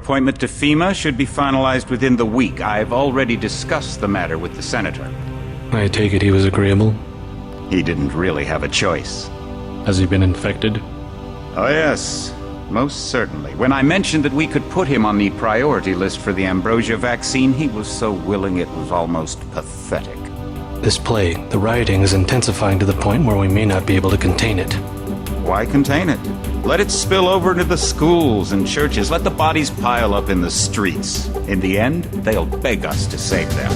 appointment to FEMA should be finalized within the week. I've already discussed the matter with the Senator. I take it he was agreeable? He didn't really have a choice. Has he been infected? Oh yes, most certainly. When I mentioned that we could put him on the priority list for the ambrosia vaccine, he was so willing it was almost pathetic. This plague, the rioting is intensifying to the point where we may not be able to contain it. Why contain it? Let it spill over into the schools and churches. Let the bodies pile up in the streets. In the end, they'll beg us to save them.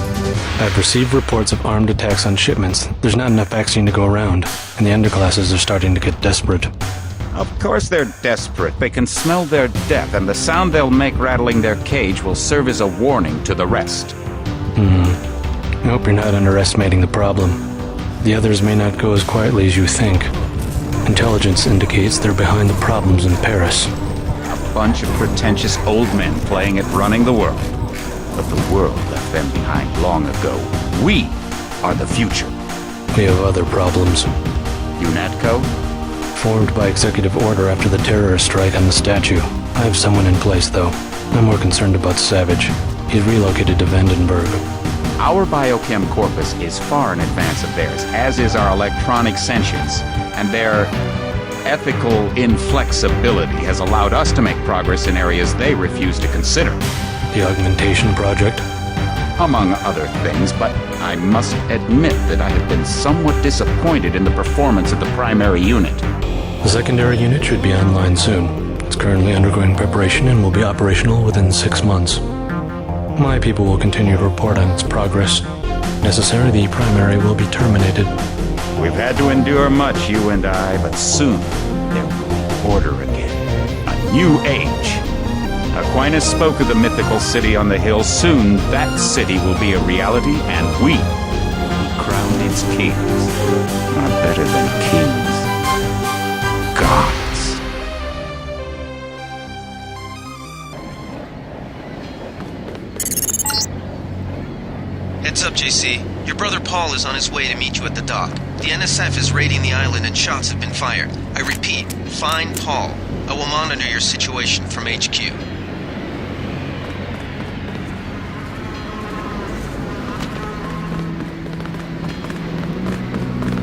I've received reports of armed attacks on shipments. There's not enough vaccine to go around, and the underclasses are starting to get desperate. Of course they're desperate. They can smell their death, and the sound they'll make rattling their cage will serve as a warning to the rest. I hope you're not underestimating the problem. The others may not go as quietly as you think. Intelligence indicates they're behind the problems in Paris. A bunch of pretentious old men playing at running the world. But the world left them behind long ago. We are the future. We have other problems. UNATCO? Formed by executive order after the terrorist strike on the statue. I have someone in place, though. I'm more concerned about Savage. He's relocated to Vandenberg. Our biochem corpus is far in advance of theirs, as is our electronic sentience, and their ethical inflexibility has allowed us to make progress in areas they refuse to consider. The augmentation project? Among other things, but I must admit that I have been somewhat disappointed in the performance of the primary unit. The secondary unit should be online soon. It's currently undergoing preparation and will be operational within 6 months. My people will continue to report on its progress. If necessary, the primary will be terminated. We've had to endure much, you and I, but soon there will be order again. A new age. Aquinas spoke of the mythical city on the hill. Soon that city will be a reality, and we will be crowned its kings. Not better than kings. Gods. Heads up, JC. Your brother Paul is on his way to meet you at the dock. The NSF is raiding the island and shots have been fired. I repeat, find Paul. I will monitor your situation from HQ.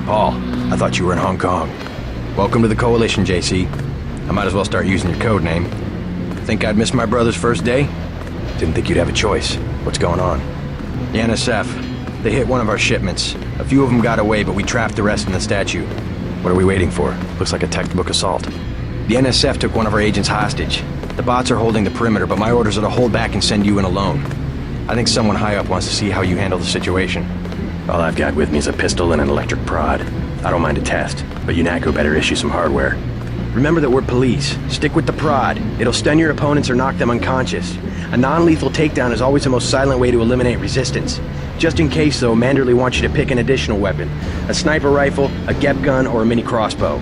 Paul, I thought you were in Hong Kong. Welcome to the Coalition, JC. I might as well start using your code name. Think I'd miss my brother's first day? Didn't think you'd have a choice. What's going on? The NSF. They hit one of our shipments. A few of them got away, but we trapped the rest in the statue. What are we waiting for? Looks like a textbook assault. The NSF took one of our agents hostage. The bots are holding the perimeter, but my orders are to hold back and send you in alone. I think someone high up wants to see how you handle the situation. All I've got with me is a pistol and an electric prod. I don't mind a test, but UNATCO better issue some hardware. Remember that we're police. Stick with the prod. It'll stun your opponents or knock them unconscious. A non-lethal takedown is always the most silent way to eliminate resistance. Just in case, though, Manderley wants you to pick an additional weapon. A sniper rifle, a GEP gun, or a mini crossbow.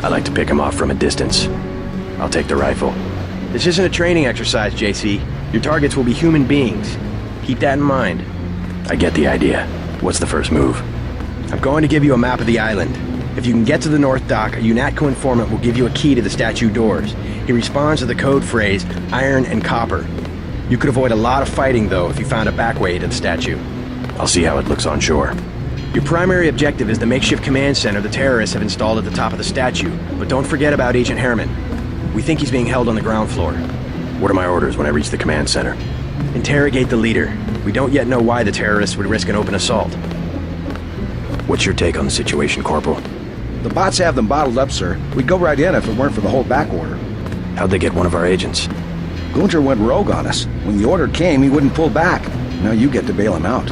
I like to pick him off from a distance. I'll take the rifle. This isn't a training exercise, JC. Your targets will be human beings. Keep that in mind. I get the idea. What's the first move? I'm going to give you a map of the island. If you can get to the North Dock, a UNATCO informant will give you a key to the statue doors. He responds to the code phrase, iron and copper. You could avoid a lot of fighting, though, if you found a back way to the statue. I'll see how it looks on shore. Your primary objective is the makeshift command center the terrorists have installed at the top of the statue, but don't forget about Agent Herman. We think he's being held on the ground floor. What are my orders when I reach the command center? Interrogate the leader. We don't yet know why the terrorists would risk an open assault. What's your take on the situation, Corporal? The bots have them bottled up, sir. We'd go right in if it weren't for the whole back order. How'd they get one of our agents? Gunter went rogue on us. When the order came, he wouldn't pull back. Now you get to bail him out.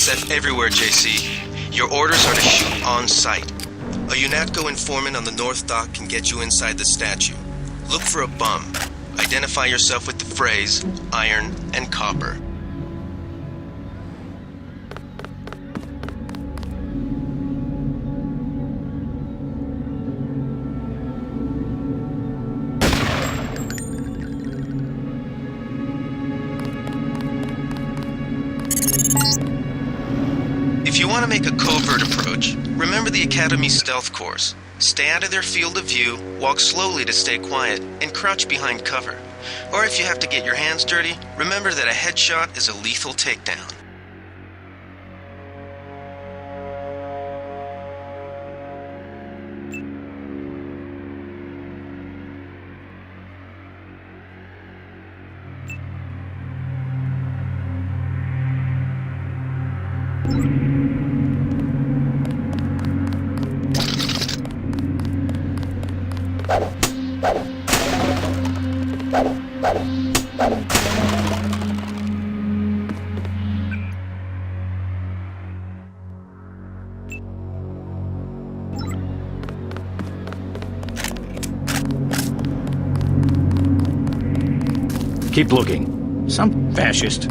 NSF everywhere, JC. Your orders are to shoot on sight. A UNATCO informant on the North Dock can get you inside the statue. Look for a bum. Identify yourself with the phrase, iron and copper. If you want to make a covert approach, remember the Academy stealth course. Stay out of their field of view, walk slowly to stay quiet, and crouch behind cover. Or if you have to get your hands dirty, remember that a headshot is a lethal takedown. Keep looking. Some fascist.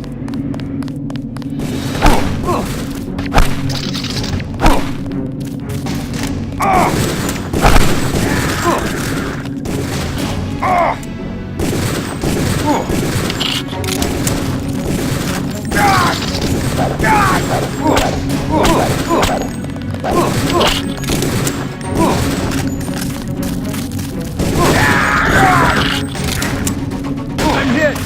I'm hit.